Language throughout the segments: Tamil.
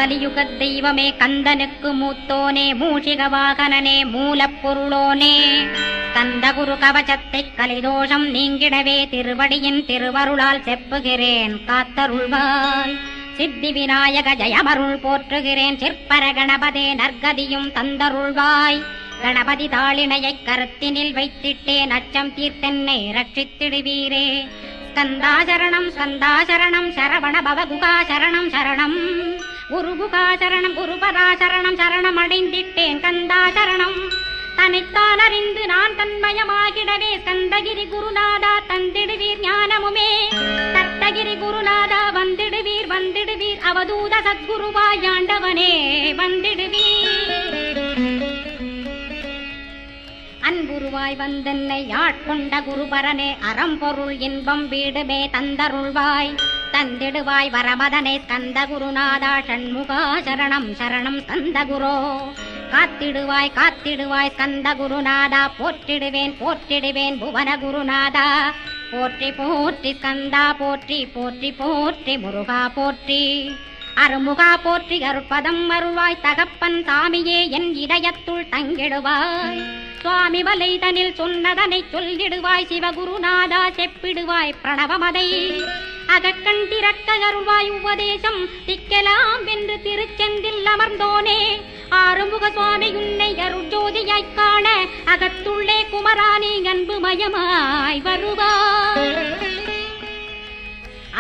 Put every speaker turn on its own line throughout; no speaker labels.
கலியுகத் தெய்வமே கந்தனுக்கு மூத்தோனே மூஷிக வாகனனே மூலப்பொருளோனே கந்தகுரு கவசத்தை கலிதோஷம் நீங்கிடவே திருவடியின் திருவருளால் செப்புகிறேன் காத்தருள்வாய். சித்தி விநாயக ஜயமருள் போற்றுகிறேன் சிற்பர கணபதே நற்கதியும் தந்தருள்வாய். கணபதி தாளினையை கருத்தினில் வைத்திட்டேன் அச்சம் தீர்த்தென்னை ரட்சித்திடுவீரே. ஸ்கந்தாசரணம் ஸ்கந்தாசரணம் சரவண பவகுகா சரணம் சரணம் குருகுகா சரணம் குருபராசரணம் சரணம் அடைந்திட்டேன் கந்தாசரணம். தனித்தான் அறிந்து நான் தன்மயமாகிடவே ஸ்கந்தகிரி குருநாதா தந்திடுவீர் ஞானமுமே. தத்தகிரி குருநாதா வந்திடுவீர் வந்திடுவீர் அவதூத சத்குருவாய் ஆண்டவனே வந்திடுவீர். அன்புருவாய் வந்தென்னை ஆட்கொண்ட குருபரனே அறம்பொருள் இன்பம் வீடுமே தந்தருள்வாய். தந்திடுவாய் வரமதனே ஸ்கந்த குருநாதா ஷண்முகா சரணம் சரணம் ஸ்கந்த குரோ. காத்திடுவாய் காத்திடுவாய் ஸ்கந்த குருநாதா போற்றிடுவேன் போற்றிடுவேன் புவன குருநாதா. போற்றி போற்றி ஸ்கந்தா போற்றி போற்றி போற்றி முருகா போற்றி. அருமுகா போற்றி அருட்பதம் அருள்வாய் தகப்பன் சாமியே என் இதயத்துள் தங்கிடுவாய். சுவாமி வலைதனில் சொன்னதனை சொல்லிடுவாய் சிவகுருநாதா செப்பிடுவாய் பிரணவமதை. அகக்கண் திறக்க அருள்வாய் உபதேசம் திக்கலாம் என்று திருச்செந்தில் அமர்ந்தோனே. ஆறுமுக சுவாமி உன்னை அருட்ஜோதியாய்க் காண அகத்துள்ளே குமராணி அன்புமயமாய் வருவாய்.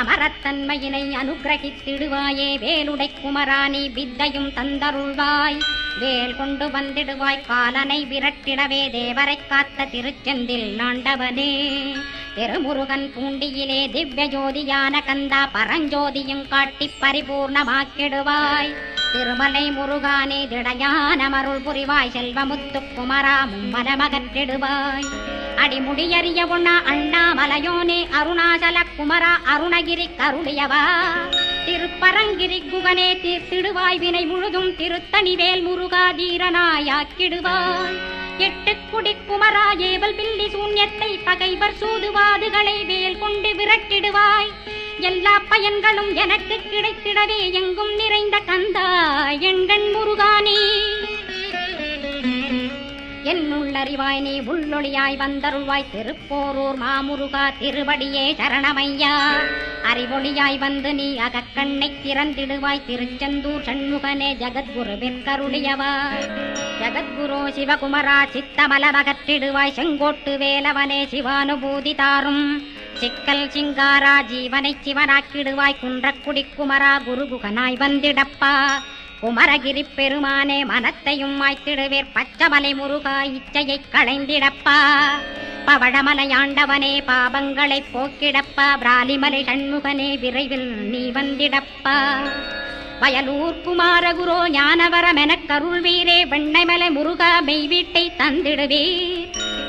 அமரத்தன்மையினை அனுகிரகித்திடுவாயே வேலுடை குமராணி வித்தையும் தந்தருள்வாய். வேல் கொண்டு வந்திடுவாய் காலனை விரட்டிடவே தேவரை காத்த திருச்செந்தில் ஆண்டவனே. திருமுருகன் பூண்டியிலே திவ்ய ஜோதியான கந்தா பரஞ்சோதியும் காட்டி பரிபூர்ணமாக்கிடுவாய். திருமலை முருகானே திடையான மருள் புரிவாய் செல்வமுத்து குமரா மும்மனமகற்றிடுவாய். அடிமுடியறிய உண்ணா அண்ணாமலையோனே அருணாசல குமரா அருணகிரி கருளியவா. திருப்பரங்கிரி குகனே தீர்த்திடுவாய் வினை முழுதும் திருத்தணிவேல் முருகா தீரனாயாக்கிடுவாய். எட்டுக்குடி குமரா ஏவல் பில்லி சூன்யத்தை பகைவர் சூதுவாதுகளை வேல் கொண்டு விரட்டிடுவாய். எல்லா பயன்களும் எனக்கு கிடைத்திடவே எங்கும் நிறைந்த கந்தா எண்கண் முருகானே. என்னுள்ளறிவாய் நீ உள்ளொளியாய் வந்தருள்வாய் திருப்போரூர் மாமுருகா திருவடியே சரணமையா. அறிவொளியாய் வந்து நீ அகக்கண்ணை திறந்திடுவாய் திருச்செந்தூர் சண்முகனே ஜகத்குருவிற்கருளியவா. ஜகத்குரு சிவகுமரா சித்தமலமகற்றிடுவாய் செங்கோட்டு வேலவனே சிவானுபூதி தாரும். சிக்கல் சிங்காரா ஜீவனை சிவனாக்கிடுவாய் குன்றக்குடி குமரா குருகுகனாய் வந்திடப்பா. குமரகிரி பெருமானே மனத்தையும் மாய்த்திடுவேர் பச்சமலை முருகா இச்சையை களைந்திடப்பா. பவழமலையாண்டவனே பாபங்களை போக்கிடப்பா. பிராலிமலை சண்முகனே விரைவில் நீ வந்திடப்பா. வயலூர் குமாரகுரோ ஞானவரமெனக் கருள்வீரே வெண்ணைமலை முருகா மெய் வீட்டை தந்திடுவீர்.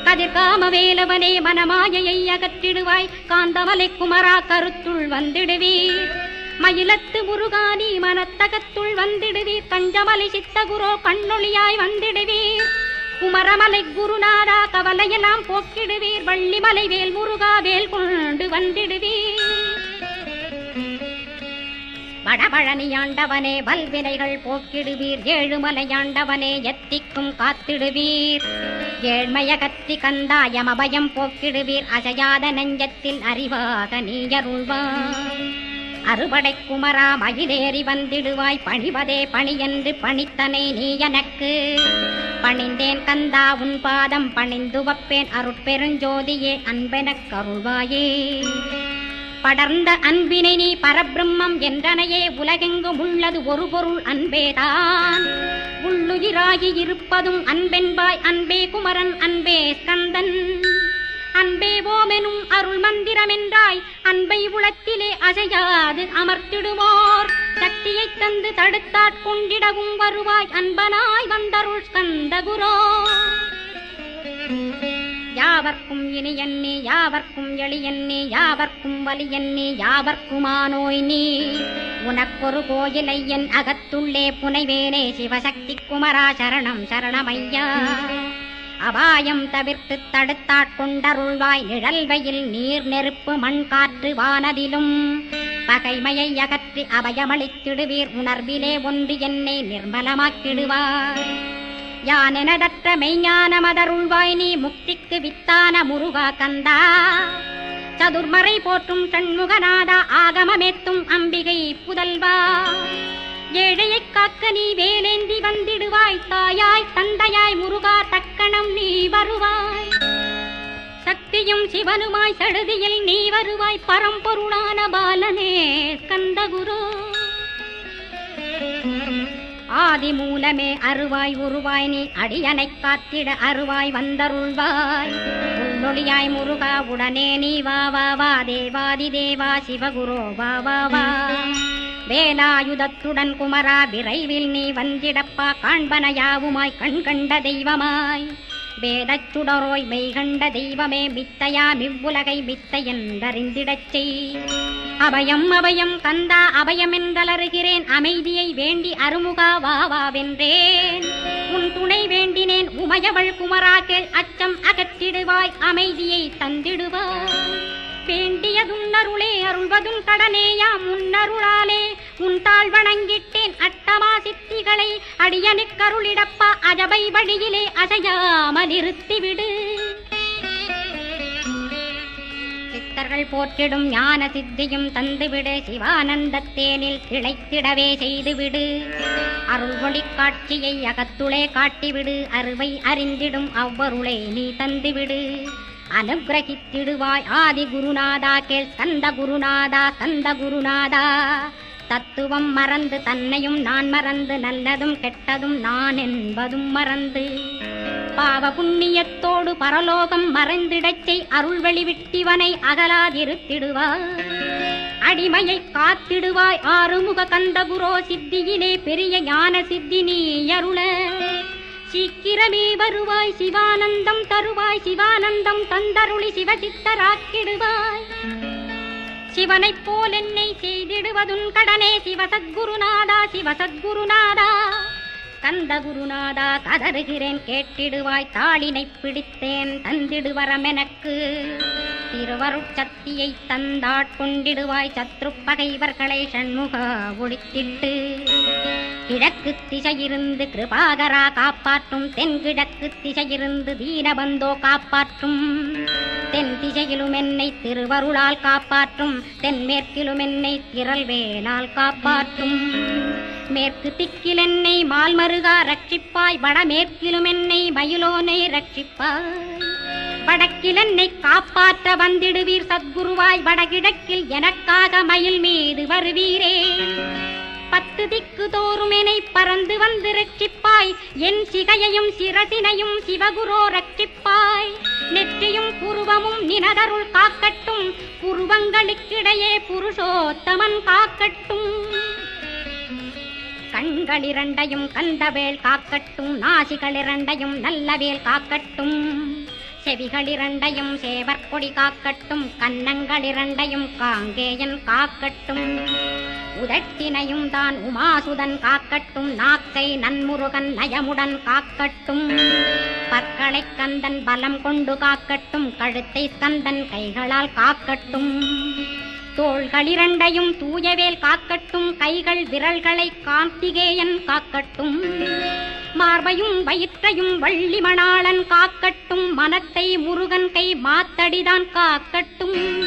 கதிர்காம வேலவனே மனமாயையை அகற்றிடுவாய் காந்தமலை குமரா கருத்துள் வந்திடுவீர். மயிலத்து முருகானி மனத்தகத்துள் வந்திடுவீர். தஞ்சமலை சித்தகுரோ கண்ணொளியாய் வந்திடுவீர். குமரமலை குருநாதா கவலையெல்லாம் போக்கிடுவீர். வள்ளிமலை வேல் முருகா வேல் கொண்டு வந்திடுவீர். வடபழனியாண்டவனே வல்வினைகள் போக்கிடுவீர். ஏழுமலையாண்டவனே எத்திக்கும் காத்திடுவீர். ஏழ்மைய கத்தி கந்தாயம் அபயம் போக்கிடுவீர். அசையாத நெஞ்சத்தில் அறிவாக நீயருள்வாய். அறுபடை குமரா மயிலேறி வந்திடுவாய். பணிவதே பணியென்று பணித்தனை நீ எனக்கு. பணிந்தேன் கந்தா உன் பாதம் பணிந்து வப்பேன் அருட்பெருஞ்சோதியே அன்பெனக் கருள்வாயே. படர்ந்த அன்பினை நீ பரபிரம்மம் என்றனையே உலகெங்கும் உள்ளது ஒரு பொருள் அன்பேதான். உள்ளுயிராகி இருப்பதும் அன்பென்பாய் அன்பே குமரன் அன்பே ஸ்கந்தன். அன்பே ஓமெனும் அருள் மந்திரமென்றாய் அன்பை உளத்திலே அசையாது அமர்த்திடுவோர். சக்தியை தந்து தடுத்தாட்கொண்டிடவும் வருவாய் அன்பனாய் வந்தருள் ஸ்கந்தகுரோ. யாவர்க்கும் இனியன்னே யாவர்க்கும் எளியன்னே யாவர்க்கும் வலியன்னே யாவர்க்குமானோய் நீ. உனக்கொரு கோயிலை என் அகத்துள்ளே புனைவேனே சிவசக்தி குமரா சரணம் சரணமையா. அபாயம் தவிர்த்து தடுத்தாட்கொண்டருள்வாய் நிழல் வெயில் நீர் நெருப்பு மண் காற்று வானதிலும். பகைமையை அகற்றி அபயமளித்திடுவீர். உணர்விலே ஒன்று என்னை நிர்மலமாக்கிடுவார். யானெனதற்ற மெய்ஞான மதருள்வாய் நீ முக்திக்கு வித்தான முருகா கந்தா. சதுர்மறை போற்றும் சண்முகநாதா ஆகமமேத்தும் அம்பிகை புதல்வா. ஏழையைக் காக்க நீ வேலேந்தி வந்திடுவாய். தாயாய் தந்தையாய் முருகா தக்கணம் நீ வருவாய். சக்தியும் சிவனுமாய் சடுதியில் நீ வருவாய். பரம்பொருளான பாலனே ஸ்கந்தகுரு. ஆதி மூலமே அருவாய் உருவாய் நீ அடியனைக் காத்திட அருவாய் வந்தருள்வாய். உள்ளொளியாய் முருகா உடனே நீ வா வா வா. தேவாதி தேவா சிவகுரோ வா வா வா. வேலாயுதத்துடன் குமரா விரைவில் நீ வந்திடப்பா. காண்பன யாவுமாய் கண்கண்ட தெய்வமாய் வேதச் சுடரோய் மெய்கண்ட தெய்வமே. மித்தையா மிவ்வுலகை மித்தை என்றறிந்திடச் செய். அபயம் அபயம் கந்தா அபயமென்றலறுகிறேன். அமைதியை வேண்டி அருமுகா வா வா வென்றேன். உன் துணை வேண்டினேன் உமையவள் குமரா கேள். அச்சம் அகற்றிடுவாய் அமைதியை தந்திடுவாய். வேண்டியதுன் அருளே அருள்வதும் கடனேயா. முன்னருளாலே உன் தாழ் வணங்கிட்டேன். அட்டமா சித்திகளை அடியனுக்கருளிடப்பா. அஜபை வழியிலே அசையாமல் இருத்திவிடு. சித்தர்கள் போற்றிடும் ஞான சித்தியும் தந்துவிடு. சிவானந்தத்தேனில் திளைத்திடவே செய்துவிடு. அருள்மொழி காட்சியை அகத்துளே காட்டிவிடு. அருவை அறிந்திடும் அவ்வருளை நீ தந்துவிடு. அனுகிரகித்திடுவாய் ஆதி குருநாதா கேள். ஸ்கந்த குருநாதா கந்த குருநாதா. தத்துவம் மறந்து தன்னையும் நான் மறந்து நல்லதும் கெட்டதும் நான் என்பதும் மறந்து பாவ புண்ணியத்தோடு பரலோகம் மறைந்திடச் செய். அருள் வெளிவிட்டிவனை அகலாதிருத்திடுவாய். அடிமையை காத்திடுவாய் ஆறுமுக கந்தகுரோ. சித்தியிலே பெரிய ஞான சித்தி நீ அருள. சீக்கிரமே வருவாய் சிவானந்தம் தருவாய். சிவானந்தம் தந்தருளி சிவசித்தராக்கிடுவாய். சிவனைப் போல் என்னை செய்திடுவதுன் கடனே. சிவசத்குருநாதா சிவசத்குருநாதா. கந்த குருநாதா கதறுகிறேன் கேட்டிடுவாய். தாளினை பிடித்தேன் தந்திடுவரம் எனக்கு. திருவருட்சக்தியை தந்தாட்கொண்டிடுவாய். சத்ரு பகைவர்களை சண்முக ஒழித்திட்டு. கிழக்கு திசையிருந்து கிருபாகரா காப்பாற்றும். தென்கிழக்கு திசையிருந்து தீனபந்தோ காப்பாற்றும். தென் திசையிலும் என்னை திருவருளால் காப்பாற்றும். தென்மேற்கிலும் என்னை திரள்வேலால் காப்பாற்றும். மேற்கு திக்கில் என்னை மால்மருகா ரட்சிப்பாய். வடமேற்கிலும் என்னை மயிலோனை ரட்சிப்பாய். வடக்கில் என்னை காப்பாற்ற வந்திடுவீர் சத்குருவாய். வடகிழக்கில் எனக்காக மயில் மீது வருவீரே. 10 திக்கு தோறும் என்னை பறந்து வந்து ரட்சிப்பாய். என் சிகையையும் சிரசினையும் சிவகுரோ ரட்சிப்பாய். நெற்றியும் புருவமும் நினதருள் காக்கட்டும். புருவங்களுக்கிடையே புருஷோத்தமன் காக்கட்டும். கண்களிரண்டையும் கந்தவேல் காக்கட்டும். நாசிகளிரண்டையும் நல்லவேல் காக்கட்டும். செவிகளிரண்டையும் சேவற்கொடி காக்கட்டும். கன்னங்களிரண்டையும் காங்கேயன் காக்கட்டும். உதட்டினையும் தான் உமாசுதன் காக்கட்டும். நாக்கை நன்முருகன் நயமுடன் காக்கட்டும். பற்களை கந்தன் பலம் கொண்டு காக்கட்டும். கழுத்தை ஸ்கந்தன் கைகளால் காக்கட்டும். தோள்களிரண்டையும் தூயவேல் காக்கட்டும். கைகள் விரல்களை கார்த்திகேயன் காக்கட்டும். மார்பையும் வயிற்றையும் வள்ளி மணாளன் காக்கட்டும். மனத்தை முருகன் கை மாத்தடிதான் காக்கட்டும்.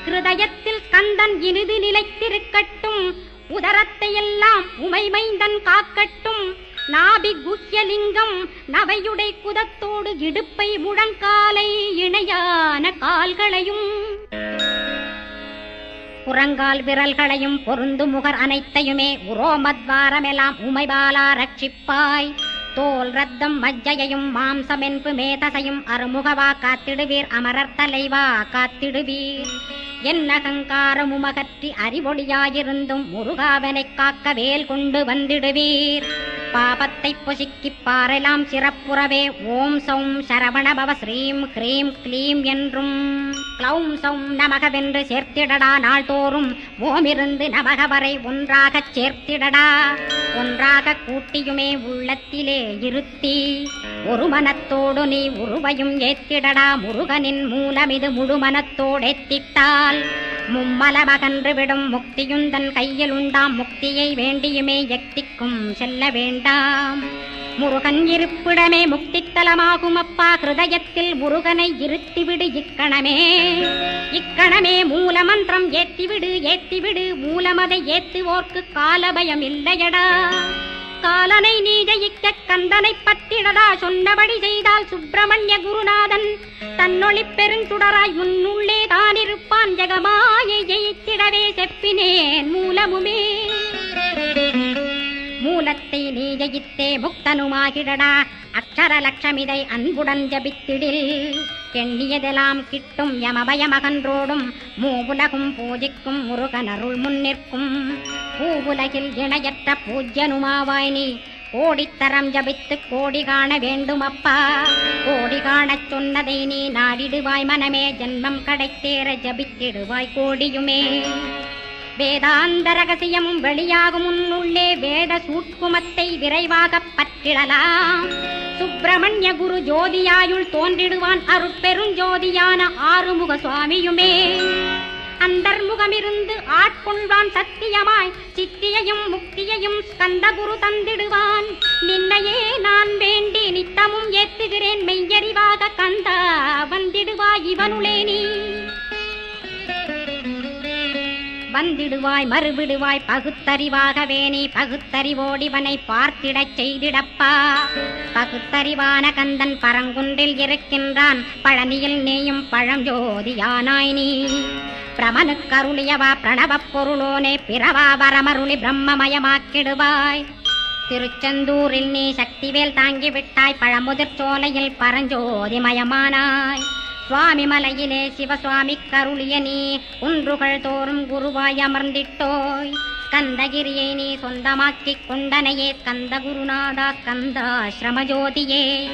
ஹிருதயத்தில் ஸ்கந்தன் இனிது நிலைத்திருக்கட்டும். உதரத்தை எல்லாம் உமைமைந்தன் காக்கட்டும். நாபி குஹ்யலிங்கம் நவையுடை குதத்தோடு இடுப்பை முழங்காலை இணையான கால்களையும் புறங்கால் விரல்களையும் பொருந்து முகர் அனைத்தையுமே உரோமத்வாரமெல்லாம் உமைபாலா ரட்சிப்பாய். தோல் ரத்தம் மஜ்ஜையையும் மாம்சமென்பு மேதசையும் அருமுகவா காத்திடுவீர். அமரர் தலைவா காத்திடுவீர். என் அகங்காரமுமகற்றி அறிவொளியாயிருந்தும் முருகாவனைக் காக்க வேல் கொண்டு வந்திடுவீர். பாபத்தை பொசுக்கிப் பாரெல்லாம் சிறப்புறவே ஓம் சௌம் சரவணபவ ஸ்ரீம் க்ரீம் க்ளீம் என்றும் க்ளௌம் சௌம் நமகவென்று சேர்த்திடடா. நாள்தோறும் ஓமிருந்து நமக வரை ஒன்றாகச் சேர்த்திடடா. ஒன்றாக கூட்டியுமே உள்ளத்திலே இருத்தி ஒரு மனத்தோடு நீ உருவையும் ஏத்திடடா. முருகனின் மூலமிது முழு மனத்தோடேத்திட்டால் மும்மலமகன்று விடும் முக்தியுந்தன் கையில் உண்டாம். முக்தியை வேண்டியுமே எக்திக்கும் செல்ல வேண்டாம். முருகன் இருப்பிடமே முக்தித்தலமாகும் அப்பா. ஹிருதயத்தில் முருகனை இருத்திவிடு இக்கணமே. இக்கணமே மூலமந்திரம் ஏத்திவிடு ஏத்திவிடு. மூலமதை ஏத்துவோர்க்கு காலபயம் இல்லையடா. காலனை நீ ஜெயிக்க கந்தனை பற்றிடடா. சொன்னபடி செய்தால் சுப்பிரமணிய குருநாதன் தன்னொளி பெருஞ்சுடராய் உன்னுள்ளே தான் இருப்பான். ஜெகமாயை ஜெயித்திடவே செப்பினேன் மூலமுமே. மூலத்தை நீ ஜெயித்தே முக்தனுமாகிடடா. அக்ஷர லட்சமிதை அன்புடன் ஜபித்திடில் எண்ணியதெல்லாம் கிட்டும். யமபயமகன்றோடும் மூவுலகும் பூஜிக்கும் முருகன் அருள் முன்னிற்கும். பூவுலகில் இணையற்ற பூஜ்யனுமாவாய் நீ. கோடித்தரம் ஜபித்து கோடி காண வேண்டும் அப்பா. கோடி காணச் சொன்னதை நீ நாடிடுவாய் மனமே. ஜென்மம் கடைத்தேற ஜபித்திடுவாய் கோடியுமே. வேதாந்த ரகசியமும் வெளியாகும் உன்னுள்ளே. வேத சூட்குமத்தை விரைவாக பற்றிடலாம். சுப்பிரமணிய குரு ஜோதியாயுள் தோன்றிடுவான். அருட்பெருஞ்சோதியான ஆறுமுக சுவாமியுமே. அந்தர்முகமிருந்து ஆட்கொள்வான் சத்தியமாய். சித்தியையும் முக்தியையும் ஸ்கந்த குரு தந்திடுவான். நின்னையே நான் வேண்டி நித்தமும் ஏத்துகிறேன் மெய்யறிவாக கந்தா வந்திடுவாய் இவனுளே நீ. வந்திடுவாய் மறுவிடுவாய் பகுத்தறிவாகவே நீ. பகுத்தறிவோடிவனை பார்த்திடச் செய்திடப்பா. பகுத்தறிவான கந்தன் பரங்குன்றில் இருக்கின்றான். பழனியில் நீயும் பழஞ்சோதியானாய் நீ. பிரமனுக்கருளியவா பிரணவப் பொருளோனே. பிறவா வரமருளி பிரம்மமயமாக்கிடுவாய். திருச்செந்தூரில் நீ சக்திவேல் தாங்கிவிட்டாய். பழமுதிர் சோலையில் பரஞ்சோதிமயமானாய். சுவாமி மலையிலே சிவசுவாமி கருளிய நீ. குன்றுகள் தோறும் குருவாய் அமர்ந்திட்டோய். ஸ்கந்தகிரியை நீ சொந்தமாக்கிக் கொண்டனையே. ஸ்கந்த குருநாதா ஸ்கந்தாஸ்ரமஜோதியே.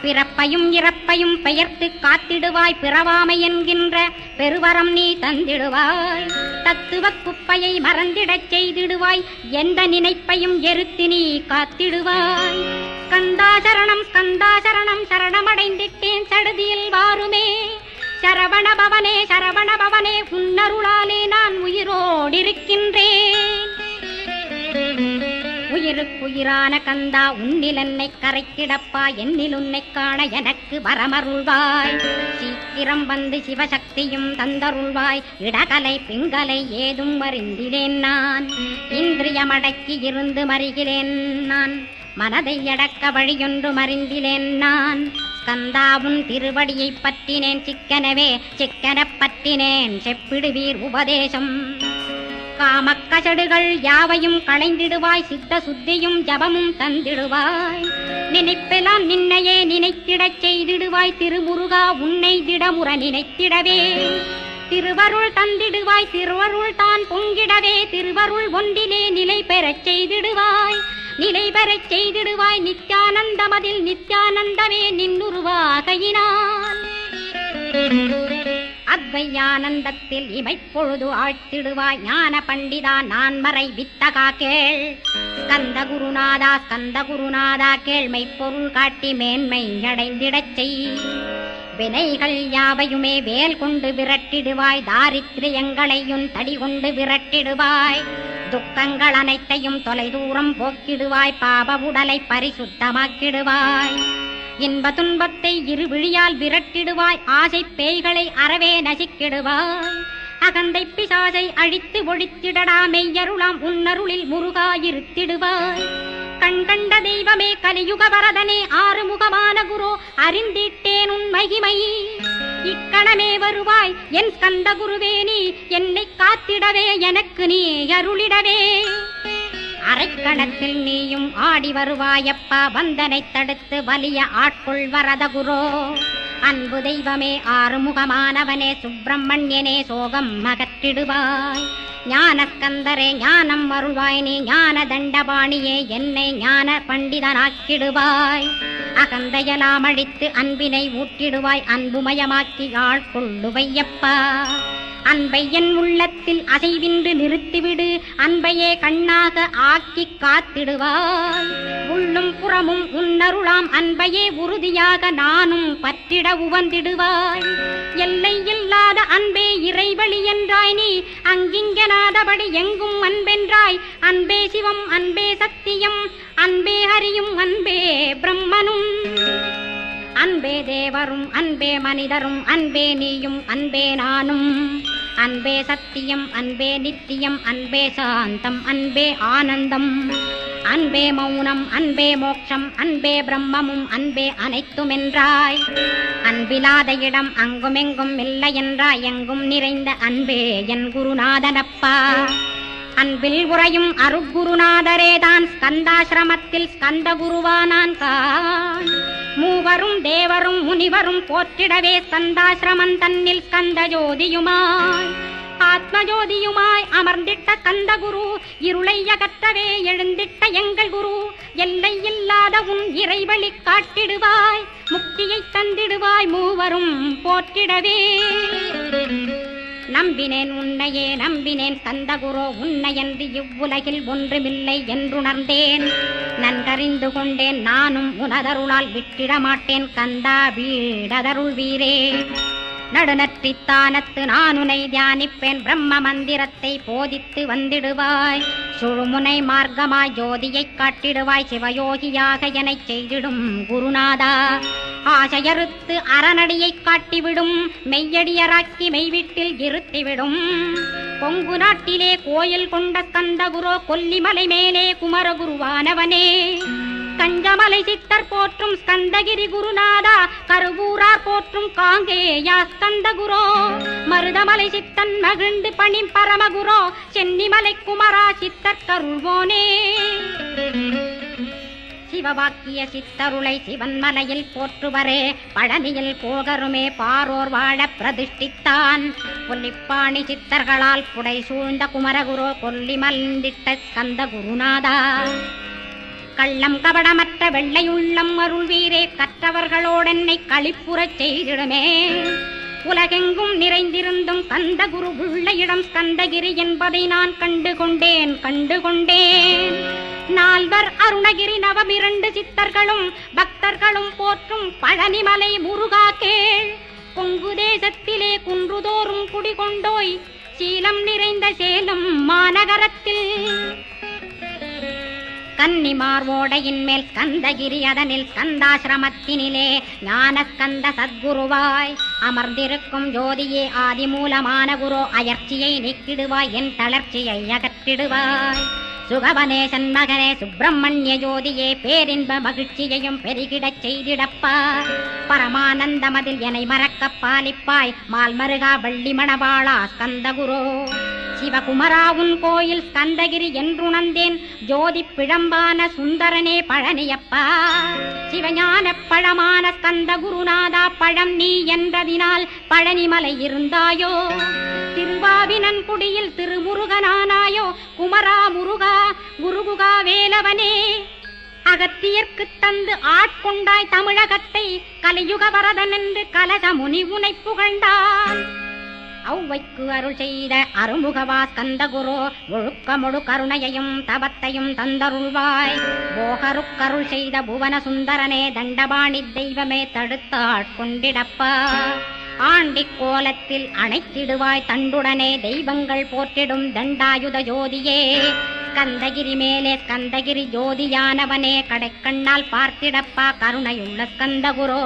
பிறப்பையும் இறப்பையும் பெயர்த்து காத்திடுவாய். பிறவாமை என்கின்ற பெருவரம் நீ தந்திடுவாய். தத்துவ குப்பையை மறந்திடச் செய்திடுவாய். எந்த நினைப்பையும் எரித்து நீ காத்திடுவாய். ஸ்கந்தாசரணம் ஸ்கந்தாசரணம் சரணமடைந்திட்டேன் சடுதியில் வாருமே. சரவணபவனே சரவணபவனே உன்னருளாலே நான் உயிரோடிருக்கின்றேன். உயிருக்குயிரான கந்தா உன்னில் என்னை கரைக்கிடப்பா. என்னில் உன்னை காண எனக்கு வரமருள்வாய். சீக்கிரம் வந்து சிவசக்தியும் தந்தருள்வாய். இடகலை பிங்கலை ஏதும் அறிந்திலேன் நான். இந்திரியமடக்கி இருந்து மறிகிறேன் நான். மனதை அடக்க வழியொன்று மறிந்திலேன் நான். ஸ்கந்தாவும் திருவடியை பற்றினேன் சிக்கனவே. சிக்கனப் பற்றினேன் செப்பிடுவீர் உபதேசம். காமக்கசடுகள் யாவையும் களைந்திடுவாய். சித்த சுத்தியும் ஜபமும் தந்திடுவாய். நினைப்பெல்லாம் நின்னையே நினைத்திடச் செய்திடுவாய். திருமுருகா உன்னை திடமுற நினைத்திடவே. திருவருள் தந்திடுவாய். திருவருள் தான் பொங்கிடவே. திருவருள் ஒன்றிலே நிலை பெறச் செய்திடுவாய். நிலை பெறச் செய்திடுவாய். நித்யானந்தமதில் நித்யானந்தமே நின்னுருவாகையினான். அத்வையானந்தத்தில் இமைப்பொழுது ஆழ்த்திடுவாய். ஞான பண்டிதா நான் மறை வித்தகா கேள். ஸ்கந்த குருநாதா கேள்மை பொருள் காட்டி மேன்மை அடைந்திடச் செய். வினைகள் யாவையுமே வேல் கொண்டு விரட்டிடுவாய். தாரித்ரியங்களையும் தடி கொண்டு விரட்டிடுவாய். துக்கங்கள் அனைத்தையும் தொலைதூரம் போக்கிடுவாய். பாப உடலை பரிசுத்தமாக்கிடுவாய். இன்ப துன்பத்தை இருவிழியால் விரட்டிடுவாய். ஆசை பேய்களை அறவே நசிக்கிடுவாய். அகந்தை பிசாசை அழித்து ஒழித்திடடா. மெய்யருளாம் உன்னருளில் முருகாயிருத்திடுவாய். கண் கண்ட தெய்வமே கலியுக வரதனே ஆறுமுகமான குரு அறிந்திட்டேன் உன் மகிமை. இக்கணமே வருவாய் என் ஸ்கந்த குருவே நீ. என்னை காத்திடவே எனக்கு நீ அருளிடவே. அரைக்கணத்தில் நீயும் ஆடி வருவாயப்பா. வந்தனை தடுத்து வலிய ஆட்கொள் வரத குரோ. அன்பு தெய்வமே ஆறுமுகமானவனே சுப்பிரமணியனே சோகம் அகற்றிடுவாய். ஞானஸ்கந்தரே ஞானம் அருள்வாய் நீ. ஞான தண்டபாணியே என்னை ஞான பண்டிதனாக்கிடுவாய். அகந்தையெல்லாம் அழித்து அன்பினை ஊட்டிடுவாய். அன்புமயமாக்கி ஆட்கொள்ளுவையப்பா. அன்பை என் உள்ளத்தில் அசைவின்று நிறுத்திவிடு, அன்பையே கண்ணாக ஆக்கி காத்திடுவாய். உள்ளும் புறமும் உன்னருளாம் அன்பையே உறுதியாக நானும் பற்றிட உவந்திடுவாய். எல்லை இல்லாத அன்பே இறைவழி என்றாய் நீ, அங்கிங்கனாதபடி எங்கும் அன்பென்றாய். அன்பே சிவம், அன்பே சத்தியம், அன்பே ஹரியும், அன்பே பிரம்மனும், அன்பே தேவரும், அன்பே மனிதரும், அன்பே நீயும், அன்பே நானும். அன்பே சத்தியம், அன்பே நித்தியம், அன்பே சாந்தம், அன்பே ஆனந்தம், அன்பே மௌனம், அன்பே மோட்சம், அன்பே பிரம்மமும், அன்பே அனைத்தும் என்றாய். அன்பிலாத இடம் அங்குமெங்கும் இல்லை என்றாய். எங்கும் நிறைந்த அன்பே என் குருநாதனப்பா. அன்பில் உறையும் அருட்குருநாதரேதான் ஸ்கந்தாசிரமத்தில் ஸ்கந்த குருவானான் கான். மூவரும் தேவரும் முனிவரும் போற்றிடவே ஸ்கந்தாசிரமம் தன்னில் ஸ்கந்த ஜோதியுமாய் ஆத்மஜோதியுமாய் அமர்ந்திட்ட கந்த குரு, இருளை அகற்றவே எழுந்திட்ட எங்கள் குரு. எல்லை இல்லாத உன் இறைவழி காட்டிடுவாய், முக்தியை தந்திடுவாய் மூவரும் போற்றிடவே. நம்பினேன் உன்னையே நம்பினேன் கந்தகுரோ, உன்னையன்றி இவ்வுலகில் ஒன்றுமில்லை என்றுணர்ந்தேன். நன்கறிந்து கொண்டேன் நானும் உனதருளால் விட்டிட மாட்டேன் கந்தா, வீடதருள் வீரே. நடுநற்றித்தானத்து நானுனை தியானிப்பேன், பிரம்ம மந்திரத்தை போதித்து வந்திடுவாய். சுழுமுனை மார்க்கமாய் ஜோதியை காட்டிடுவாய், சிவயோகியாக எனச் செய்திடும் குருநாதா. ஆசையறுத்து அறநடியை காட்டிவிடும், மெய்யடியராக்கி மெய்வீட்டில் இருத்திவிடும். கொங்கு நாட்டிலே கோயில் கொண்ட கந்தகுரோ, கொல்லிமலை மேலே குமரகுருவானவனே. கஞ்சமலை சித்தர் போற்றும் ஸ்கந்தகிரி குருநாதா, கருவூரார் போற்றும் காங்கேயா ஸ்கந்தகுரோ. மருதமலை சித்தன் மகிழ்ந்து பணி பரமகுரோ, சென்னிமலை குமரா சித்தர் கருள்வோனே. சிவவாக்கிய சித்தருளை சிவன்மலையில் போற்றுவரே, பழனியில் போகருமே பாரோர் வாழ பிரதிஷ்டித்தான். கொல்லிப்பாணி சித்தர்களால் புடை சூழ்ந்த குமரகுரோ, கொல்லி மல்ந்திட்ட ஸ்கந்த குருநாதா. கள்ளம் கபடமற்ற வெள்ளை உள்ளம் அருள் வீரே, கற்றவர்களோடென்னை களிப்புறச் செய்திடுமே. உலகெங்கும் நிறைந்திருந்தும் கந்த குரு உள்ள இடம் ஸ்கந்தகிரி என்பதை நான் கண்டுகொண்டேன். நால்வர் அருணகிரி நவமிரண்டு சித்தர்களும் பக்தர்களும் போற்றும் பழனிமலை முருகா கேள். கொங்கு தேசத்திலே குன்றுதோறும் குடிகொண்டோய், சீலம் நிறைந்த சேலம் மாநகரத்தில். கன்னிமார் ஓடையின் மேல் ஸ்கந்தகிரி, அதனில் ஸ்கந்தாசிரமத்தினிலே ஞான ஸ்கந்த சத்குருவாய் அமர்ந்திருக்கும் ஜோதியே ஆதிமூலமான குரு. அயற்சியை நீக்கிடுவாய், என் தளர்ச்சியை அகற்றிடுவாய். சுகவனேசன் மகனே சுப்பிரமணிய ஜோதியே, பேரின்ப மகிழ்ச்சியையும் பெருகிடச் செய்திடப்பா. பரமானந்தமதில் என்னை மறக்க பாலிப்பாய், மால்மருகா வள்ளி மணவாளா ஸ்கந்தகுரோ. சிவகுமரா உன் கோயில் ஸ்கந்தகிரி என்றுணர்ந்தேன், ஜோதி பிழம்பான சுந்தரனே பழனியப்பா. சிவஞான பழமான ஸ்கந்த குருநாதா, பழம் நீ என்றதினால் பழனிமலை இருந்தாயோ. திருவாவினன்குடியில் திருமுருகனானாயோ, குமரா முருகா குருகுகா வேலவனே. அகத்தியர்க்கு தந்து ஆட்கொண்டாய் தமிழகத்தை, கலியுக வரதன் என்று கலக முனி உனை புகழ்ந்தாள். ஔவைக்கு அருள் செய்த அருமுகவா ஸ்கந்தகுரோ, ஒழுக்கமொழு கருணையையும் தவத்தையும் தந்தருள்வாய். போகருக்கருள் செய்த புவன சுந்தரனே, தண்டபாணி தெய்வமே தடுத்தாட்கொண்டிடப்பா. ஆண்டி கோலத்தில் அணைத்திடுவாய் தண்டுடனே, தெய்வங்கள் போற்றிடும் தண்டாயுத ஜோதியே. ஸ்கந்தகிரி மேலே ஸ்கந்தகிரி ஜோதியானவனே, கடைக்கண்ணால் பார்த்திடப்பா கருணையுள்ள ஸ்கந்தகுரோ.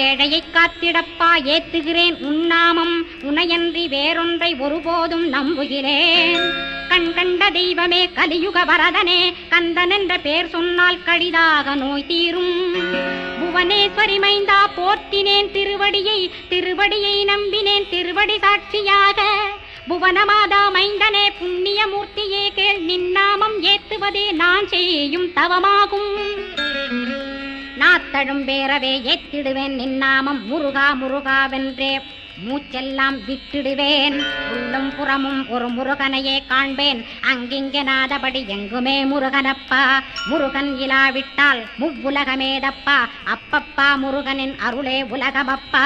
ஏழையை காத்திடப்பா ஏத்துகிறேன் உன்னாமம், உனையன்றி வேறொன்றை ஒருபோதும் நம்புகிறேன். கண் கண்ட தெய்வமே கலியுக வரதனே, கந்தன் என்ற பேர் சொன்னால் கடிதாக நோய் தீரும். புவனேஸ்வரி மைந்தா போற்றினேன் திருவடியை நம்பினேன் திருவடி சாட்சியாக. புவனமாதா மைந்தனே புண்ணியமூர்த்தியே கேள், நின்னாமம் ஏத்துவதே நான் செய்யும் தவமாகும். நாத்தழும் பேரவே ஏத்திடுவேன் நின்னாமம், முருகா முருகாவென்றே மூச்செல்லாம் விட்டிடுவேன். உள்ளும் புறமும் ஒரு முருகனையே காண்பேன், அங்கிங்கனாதபடி எங்குமே முருகனப்பா. முருகன் இலாவிட்டால் முவ்வுலகமேதப்பா, அப்பப்பா முருகனின் அருளே உலகமப்பா.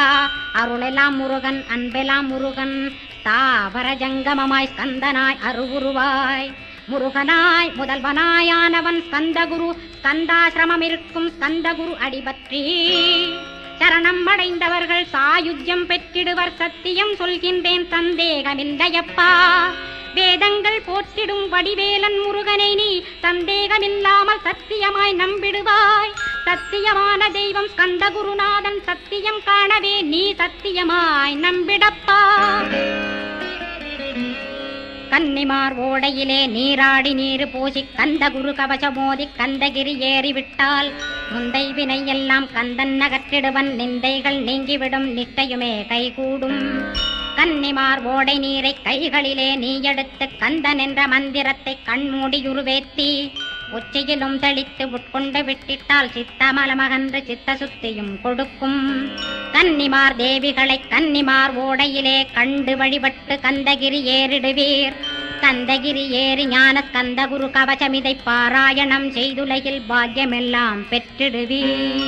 அருளெல்லாம் முருகன், அன்பெல்லாம் முருகன், தாவர ஜங்கமமாய் ஸ்கந்தனாய் அருவுருவாய் முருகனாய் முதல்வனாயானவன் ஸ்கந்தகுரு. ஸ்கந்தாசிரமம் இருக்கும் ஸ்கந்தகுரு அடிபற்றி சரணம் அடைந்தவர்கள் சாயுஜ்யம் பெற்றிடுவர். சத்தியம் சொல்கின்றேன் சந்தேகமில்லையப்பா. வேதங்கள் போற்றிடும் வடிவேலன் முருகனை நீ சந்தேகமில்லாமல் சத்தியமாய் நம்பிடுவாய். சத்தியமான தெய்வம் ஸ்கந்தகுருநாதன். சத்தியம் காணவே நீ சத்தியமாய் நம்பிடப்பா. கன்னிமார் ஓடையிலே நீராடி நீரு பூசி கந்தகுரு கவசமோதி கந்தகிரி ஏறிவிட்டால் முந்தை வினை எல்லாம் கந்தன் நகற்றிடுவன். நிந்தைகள் நீங்கிவிடும் நிஷ்டையுமே கைகூடும். கன்னிமார் ஓடை நீரை கைகளிலே நீ எடுத்து கந்தன் என்ற மந்திரத்தை கண்மூடியுருவேத்தி உச்சியிலும் தெளித்து உட்கொண்டு விட்டிட்டால் சித்தமலமகன்று சித்த சுத்தியும் கொடுக்கும். கன்னிமார் தேவிகளை கன்னிமார் ஓடையிலே கண்டு வழிபட்டு கந்தகிரி ஏறிடுவீர். கந்தகிரி ஏறி ஞான கந்தகுரு கவசமிதை பாராயணம் செய்துலகில் பாக்கியமெல்லாம் பெற்றிடுவீர்.